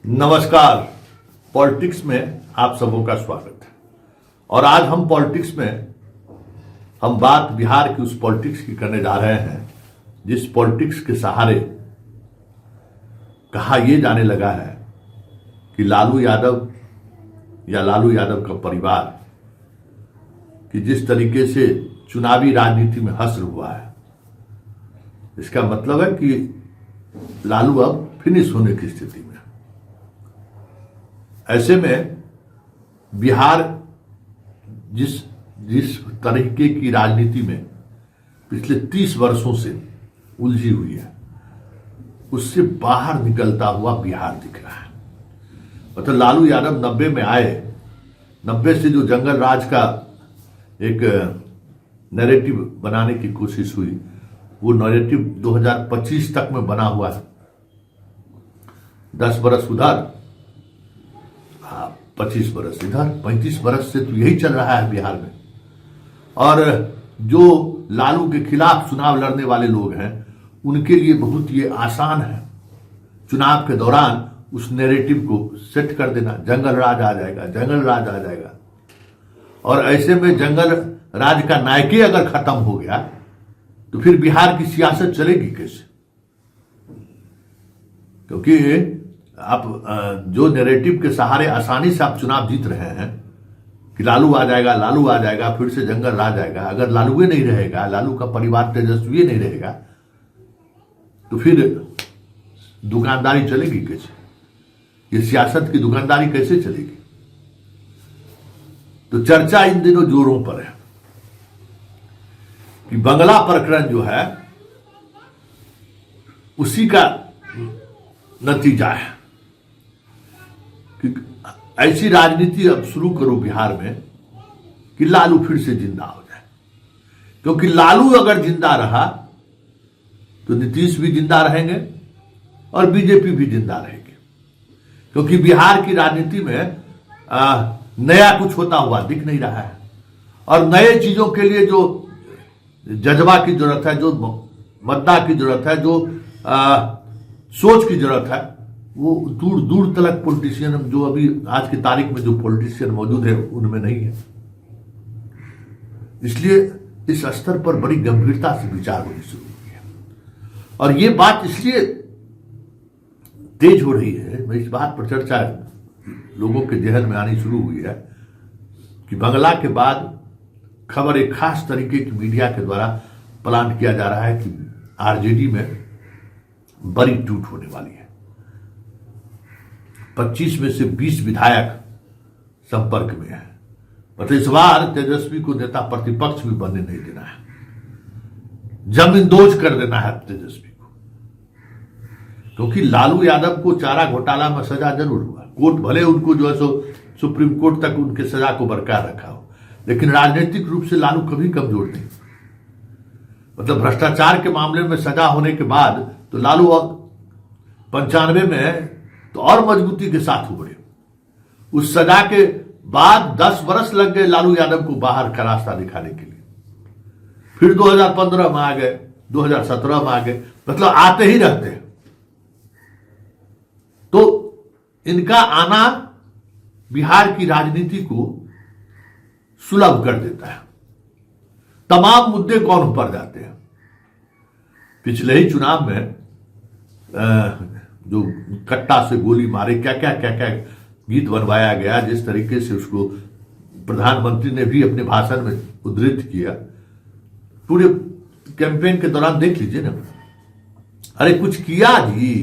नमस्कार। पॉलिटिक्स में आप सबों का स्वागत है। और आज हम पॉलिटिक्स में हम बात बिहार की उस पॉलिटिक्स की करने जा रहे हैं जिस पॉलिटिक्स के सहारे कहा यह जाने लगा है कि लालू यादव या लालू यादव का परिवार कि जिस तरीके से चुनावी राजनीति में हश्र हुआ है, इसका मतलब है कि लालू अब फिनिश होने की स्थिति में। ऐसे में बिहार जिस जिस तरीके की राजनीति में पिछले 30 वर्षों से उलझी हुई है, उससे बाहर निकलता हुआ बिहार दिख रहा है। मतलब लालू यादव 90 में आए, 90 से जो जंगल राज का एक नैरेटिव बनाने की कोशिश हुई, वो नैरेटिव 2025 तक में बना हुआ है। 10 बरस उधर, 25 बरस इधर, 35 बरस से तो यही चल रहा है बिहार में। और जो लालू के खिलाफ चुनाव लड़ने वाले लोग हैं, उनके लिए बहुत ये आसान है चुनाव के दौरान उस नैरेटिव को सेट कर देना। जंगल राज आ जाएगा, जंगल राज आ जाएगा। और ऐसे में जंगल राज का नायके अगर खत्म हो गया तो फिर बिहार की सियासत चलेगी कैसे? क्योंकि आप जो नैरेटिव के सहारे आसानी से आप चुनाव जीत रहे हैं कि लालू आ जाएगा, लालू आ जाएगा, फिर से जंगल राज आएगा। अगर लालू नहीं रहेगा, लालू का परिवार तेजस्वी नहीं रहेगा, तो फिर दुकानदारी चलेगी कैसे? ये सियासत की दुकानदारी कैसे चलेगी? तो चर्चा इन दिनों जोरों पर है कि बंगला प्रकरण जो है उसी का नतीजा है कि ऐसी राजनीति अब शुरू करो बिहार में कि लालू फिर से जिंदा हो जाए। क्योंकि लालू अगर जिंदा रहा तो नीतीश भी जिंदा रहेंगे और बीजेपी भी जिंदा रहेगी। क्योंकि बिहार की राजनीति में नया कुछ होता हुआ दिख नहीं रहा है। और नए चीजों के लिए जो जज्बा की जरूरत है, जो मद्दा की जरूरत है, जो सोच की जरूरत है, वो दूर दूर तक पॉलिटिशियन जो अभी आज की तारीख में जो पॉलिटिशियन मौजूद है उनमें नहीं है। इसलिए इस स्तर पर बड़ी गंभीरता से विचार होनी शुरू हुई है। और ये बात इसलिए तेज हो रही है, इस बात पर चर्चा लोगों के जहन में आनी शुरू हुई है कि बंगला के बाद खबर एक खास तरीके की मीडिया के द्वारा प्लान किया जा रहा है कि आरजेडी में बड़ी टूट होने वाली है। 25 में से 20 विधायक संपर्क में है। मतलब इस बार तेजस्वी को नेता प्रतिपक्ष भी बनने नहीं देना है, जमींदोज कर देना है तेजस्वी को। क्योंकि लालू यादव को चारा घोटाला में सजा जरूर हुआ, कोर्ट भले उनको जो है सो सुप्रीम कोर्ट तक उनके सजा को बरकरार रखा हो, लेकिन राजनीतिक रूप से लालू कभी कमजोर नहीं। मतलब भ्रष्टाचार के मामले में सजा होने के बाद तो लालू 95 में तो और मजबूती के साथ उभरे। उस सजा के बाद 10 बरस लग गए लालू यादव को बाहर का रास्ता दिखाने के लिए। फिर 2015 में आ गए, 2017 में आ गए, मतलब आते ही रहते हैं। तो इनका आना बिहार की राजनीति को सुलभ कर देता है। तमाम मुद्दे कौन पर जाते हैं। पिछले ही चुनाव में जो कट्टा से गोली मारे, क्या क्या गीत बनवाया गया, जिस तरीके से उसको प्रधानमंत्री ने भी अपने भाषण में उद्धृत किया, पूरे कैंपेन के दौरान देख लीजिए ना। अरे कुछ किया जी,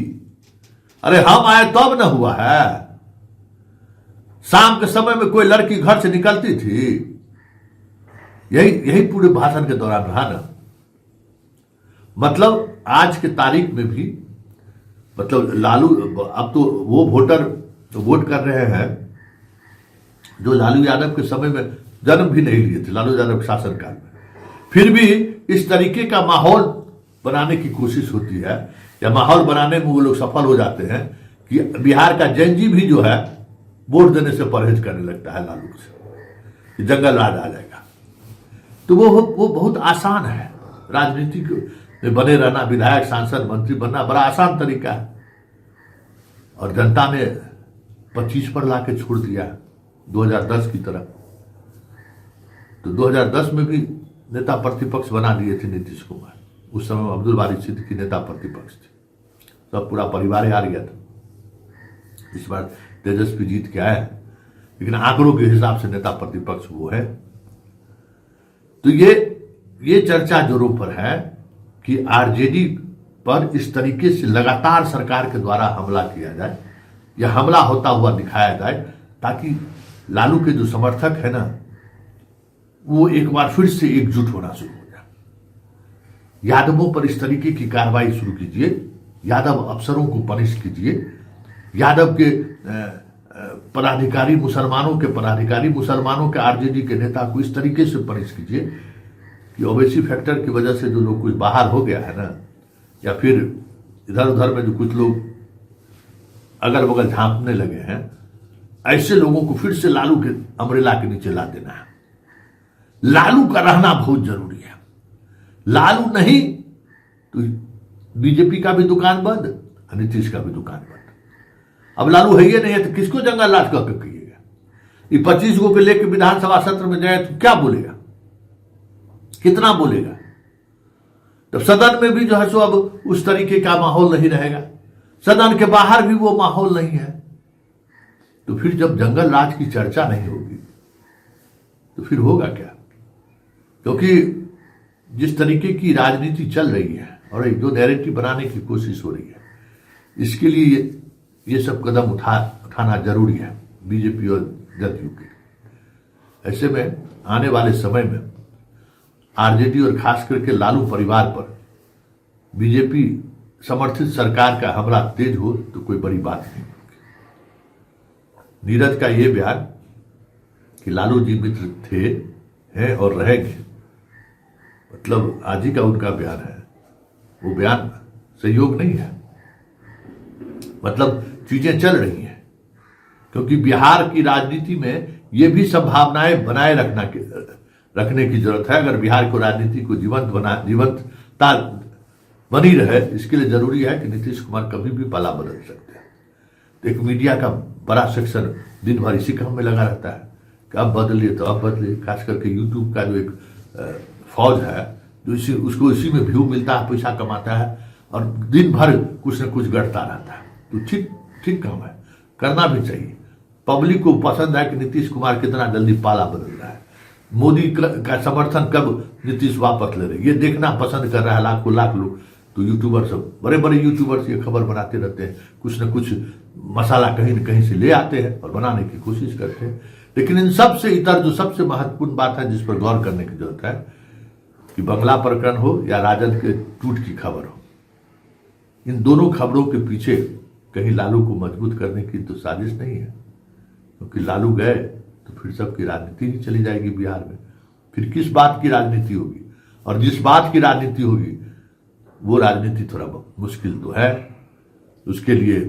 अरे हम आए तब न हुआ है। शाम के समय में कोई लड़की घर से निकलती थी, यही पूरे भाषण के दौरान रहा ना। मतलब आज के तारीख में भी मतलब लालू, अब तो वो वोटर वोट कर रहे हैं जो लालू यादव के समय में जन्म भी नहीं लिए थे, लालू यादव के शासनकाल में। फिर भी इस तरीके का माहौल बनाने की कोशिश होती है, या माहौल बनाने में वो लोग सफल हो जाते हैं कि बिहार का जैनजी भी जो है वोट देने से परहेज करने लगता है लालू से, कि जंगल राज आ जाएगा। तो वो बहुत आसान है राजनीतिक में बने रहना, विधायक सांसद मंत्री बनना बड़ा आसान तरीका है। और जनता ने 25 पर लाके छोड़ दिया 2010 की तरह। तो 2010 में भी नेता प्रतिपक्ष बना दिए थे नीतीश कुमार। उस समय अब्दुल बारी सिद्दीकी नेता प्रतिपक्ष थे, सब पूरा परिवार हार गया था। इस बार तेजस्वी जीत के आया है, लेकिन आंकड़ों के हिसाब से नेता प्रतिपक्ष वो है। तो ये चर्चा जोरों पर है कि आरजेडी पर इस तरीके से लगातार सरकार के द्वारा हमला किया जाए या हमला होता हुआ दिखाया जाए, ताकि लालू के जो समर्थक है ना, वो एक बार फिर से एकजुट होना शुरू हो जाए। यादवों पर इस तरीके की कार्रवाई शुरू कीजिए, यादव अफसरों को पनिश कीजिए, यादव के पदाधिकारी, मुसलमानों के आरजेडी के नेता को इस तरीके से पनिश कीजिए कि ओवैसी फैक्टर की वजह से जो लोग कुछ बाहर हो गया है ना, या फिर इधर उधर में जो कुछ लोग अगल बगल झांकने लगे हैं, ऐसे लोगों को फिर से लालू के अमरेला के नीचे ला देना है। लालू का रहना बहुत जरूरी है। लालू नहीं तो बीजेपी का भी दुकान बंद, नीतीश का भी दुकान बंद। अब लालू है ये नहीं है तो किसको जंगल राज करके कहिएगा? ये 25 गो के लेके विधानसभा सत्र में जाए तो क्या बोलेगा, कितना बोलेगा? तब सदन में भी जो है सो अब उस तरीके का माहौल नहीं रहेगा, सदन के बाहर भी वो माहौल नहीं है। तो फिर जब जंगल राज की चर्चा नहीं होगी तो फिर होगा क्या? क्योंकि जिस तरीके की राजनीति चल रही है और एक जो नैरेटिव बनाने की कोशिश हो रही है, इसके लिए ये सब कदम उठाना जरूरी है बीजेपी और जदयू के। ऐसे में आने वाले समय में आरजेडी और खास करके लालू परिवार पर बीजेपी समर्थित सरकार का हमला तेज हो तो कोई बड़ी बात नहीं होगी। नीरज का ये बयान कि लालू जी मित्र थे, हैं और रहेंगे, मतलब आज ही का उनका बयान है, वो बयान सहयोग नहीं है। मतलब चीजें चल रही हैं, क्योंकि बिहार की राजनीति में ये भी संभावनाएं बनाए रखने की जरूरत है। अगर बिहार को राजनीति को जीवंतता बनी रहे, इसके लिए जरूरी है कि नीतीश कुमार कभी भी पाला बदल सकते हैं। तो एक मीडिया का बड़ा सेक्शन दिन भर इसी काम में लगा रहता है कि अब बदलिए तो अब बदलिए। खास करके यूट्यूब का जो एक फौज है जो उसको इसी में व्यू मिलता है, पैसा कमाता है और दिन भर कुछ न कुछ गढ़ता रहता है। तो ठीक काम है, करना भी चाहिए। पब्लिक को पसंद है कि नीतीश कुमार कितना जल्दी पाला बदल रहा है, मोदी का समर्थन कब नीतीश वापस ले रहे, ये देखना पसंद कर रहा है लाखों लाख लोग। तो यूट्यूबर सब बड़े बड़े यूट्यूबर्स ये खबर बनाते रहते हैं, कुछ न कुछ मसाला कहीं न कहीं से ले आते हैं और बनाने की कोशिश करते हैं। लेकिन इन सब से इतर जो सबसे महत्वपूर्ण बात है जिस पर गौर करने की जरूरत है कि बंगला प्रकरण हो या राजद के टूट की खबर हो, इन दोनों खबरों के पीछे कहीं लालू को मजबूत करने की तो साजिश नहीं है। क्योंकि लालू गए तो फिर सबकी राजनीति ही चली जाएगी बिहार में। फिर किस बात की राजनीति होगी? और जिस बात की राजनीति होगी वो राजनीति थोड़ा मुश्किल तो है। उसके लिए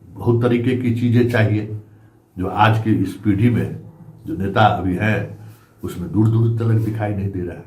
बहुत तरीके की चीजें चाहिए जो आज की इस पीढ़ी में जो नेता अभी हैं उसमें दूर दूर तक दिखाई नहीं दे रहा है।